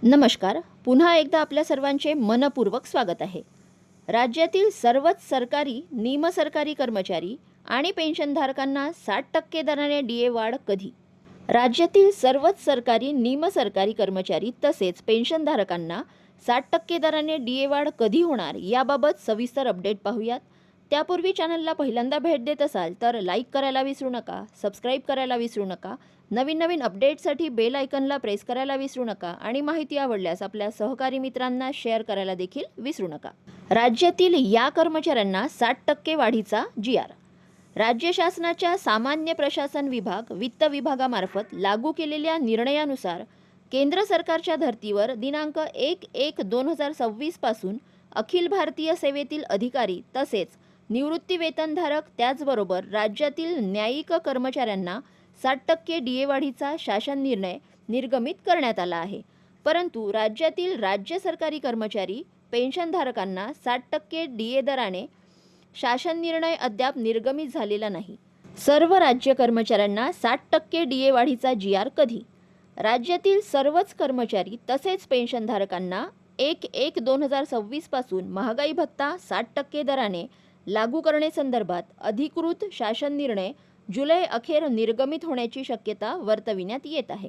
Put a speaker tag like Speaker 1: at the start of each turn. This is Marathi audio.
Speaker 1: नमस्कार. पुन्हा एकदा आपल्या सर्वांचे मनपूर्वक स्वागत आहे. राज्यातील सर्वच सरकारी, निमसरकारी कर्मचारी आणि पेन्शनधारकांना 60% दराने डीए वाढ कधी? राज्यातील सर्वच सरकारी, निमसरकारी कर्मचारी तसेच पेन्शनधारकांना 60% दराने डीए वाढ कधी होणार याबाबत सविस्तर अपडेट पाहूयात. त्यापूर्वी चॅनलला पहिल्यांदा भेट देत असाल तर लाईक करायला विसरू नका, सबस्क्राईब करायला विसरू नका, नवीन अपडेटसाठी बेल आयकनला प्रेस करायला विसरू नका आणि माहिती आवडल्यास आपल्या सहकारी मित्रांना शेअर करायला देखील विसरू नका. राज्यातील या कर्मचाऱ्यांना 60% वाढीचा जीआर. राज्य शासनाच्या सामान्य प्रशासन विभाग वित्त विभागामार्फत लागू केलेल्या निर्णयानुसार केंद्र सरकारच्या धर्तीवर दिनांक 1/1/2026 पासून अखिल भारतीय सेवेतील अधिकारी तसेच निवृत्ती वेतनधारक त्याचबरोबर राज्यातील न्यायिक कर्मचाऱ्यांना 60% डीए वाढीचा शासन निर्णय निर्गमित करण्यात आला आहे. परंतु राज्यातील राज्य सरकारी कर्मचारी पेन्शनधारकांना 60% डीए दराने शासन निर्णय अद्याप निर्गमित झालेला नाही. सर्व राज्य कर्मचाऱ्यांना 60% डीए वाढीचा जीआर कधी? राज्यातील सर्वच कर्मचारी तसेच पेन्शनधारकांना 1/1/2026 पासून महागाई भत्ता 60% दराने लागू करण्यासंदर्भात अधिकृत शासन निर्णय जुलै अखेर निर्गमित होण्याची शक्यता वर्तविण्यात येत आहे.